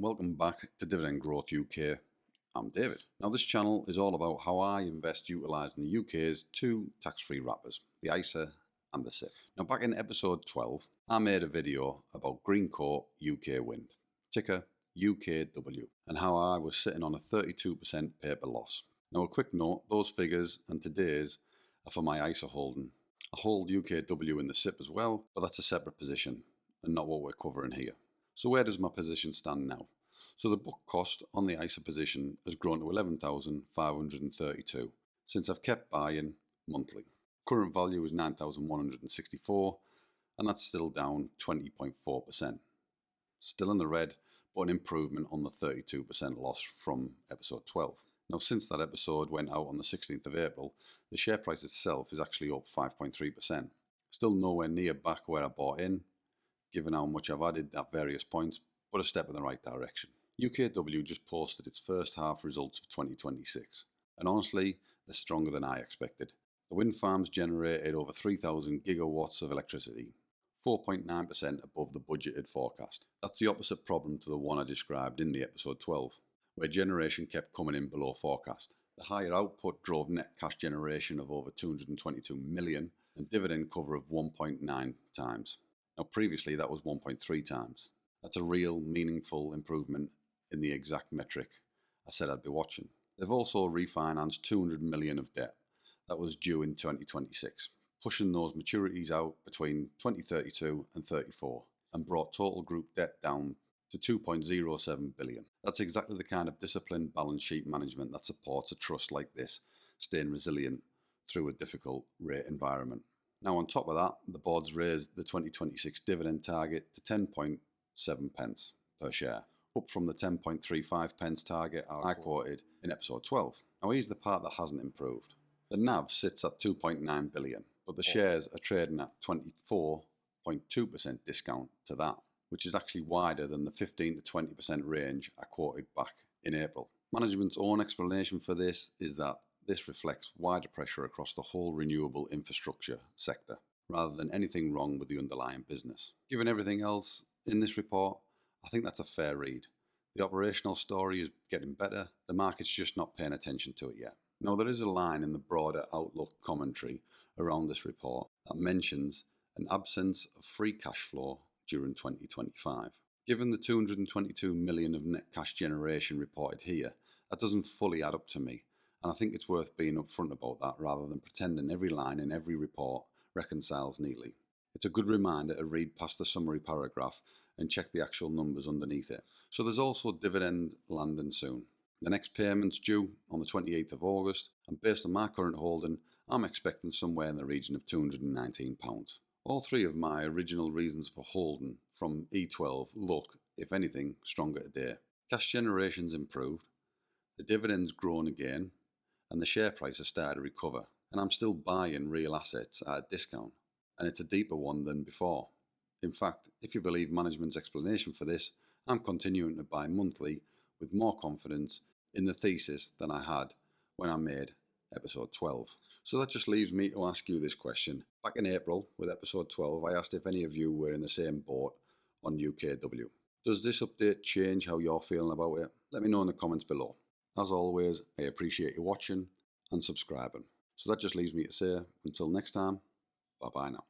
welcome back to Dividend Growth UK. I'm David. Now this channel is all about how I invest utilising the UK's two tax-free wrappers, the ISA and the SIPP. Now back in episode 12, I made a video about Greencoat UK Wind, ticker UKW, and how I was sitting on a 32% paper loss. Now a quick note, those figures and today's are for my ISA holding. I hold UKW in the SIPP as well, but that's a separate position and not what we're covering here. So where does my position stand now? So the book cost on the ISA position has grown to 11,532 since I've kept buying monthly. Current value is 9,164 and that's still down 20.4%. Still in the red, but an improvement on the 32% loss from episode 12. Now since that episode went out on the 16th of April, the share price itself is actually up 5.3%. Still nowhere near back where I bought in, given how much I've added at various points, but a step in the right direction. UKW just posted its first half results for 2026, and honestly, they're stronger than I expected. The wind farms generated over 3,000 gigawatts of electricity, 4.9% above the budgeted forecast. That's the opposite problem to the one I described in the episode 12, where generation kept coming in below forecast. The higher output drove net cash generation of over 222 million and dividend cover of 1.9 times. Now previously that was 1.3 times. That's a real meaningful improvement in the exact metric I said I'd be watching. They've also refinanced 200 million of debt that was due in 2026, pushing those maturities out between 2032 and 34 and brought total group debt down to 2.07 billion. That's exactly the kind of disciplined balance sheet management that supports a trust like this staying resilient through a difficult rate environment. Now on top of that, the board's raised the 2026 dividend target to 10.7 pence per share, up from the 10.35 pence target I quoted in episode 12. Now here's the part that hasn't improved. The NAV sits at 2.9 billion, but the shares are trading at 24.2% discount to that, which is actually wider than the 15 to 20% range I quoted back in April. Management's own explanation for this is that this reflects wider pressure across the whole renewable infrastructure sector, rather than anything wrong with the underlying business. Given everything else in this report, I think that's a fair read. The operational story is getting better, the market's just not paying attention to it yet. Now there is a line in the broader outlook commentary around this report that mentions an absence of free cash flow during 2025. Given the 222 million of net cash generation reported here, that doesn't fully add up to me. And I think it's worth being upfront about that rather than pretending every line in every report reconciles neatly. It's a good reminder to read past the summary paragraph and check the actual numbers underneath it. So there's also dividend landing soon. The next payment's due on the 28th of August, and based on my current holding, I'm expecting somewhere in the region of £219. All three of my original reasons for holding from E12 look, if anything, stronger today. Cash generation's improved, the dividend's grown again, and the share price has started to recover, and I'm still buying real assets at a discount, and it's a deeper one than before. In fact, if you believe management's explanation for this, I'm continuing to buy monthly with more confidence in the thesis than I had when I made episode 12. So that just leaves me to ask you this question. Back in April with episode 12, I asked if any of you were in the same boat on UKW. Does this update change how you're feeling about it? Let me know in the comments below. As always, I appreciate you watching and subscribing. So that just leaves me to say, until next time, bye bye now.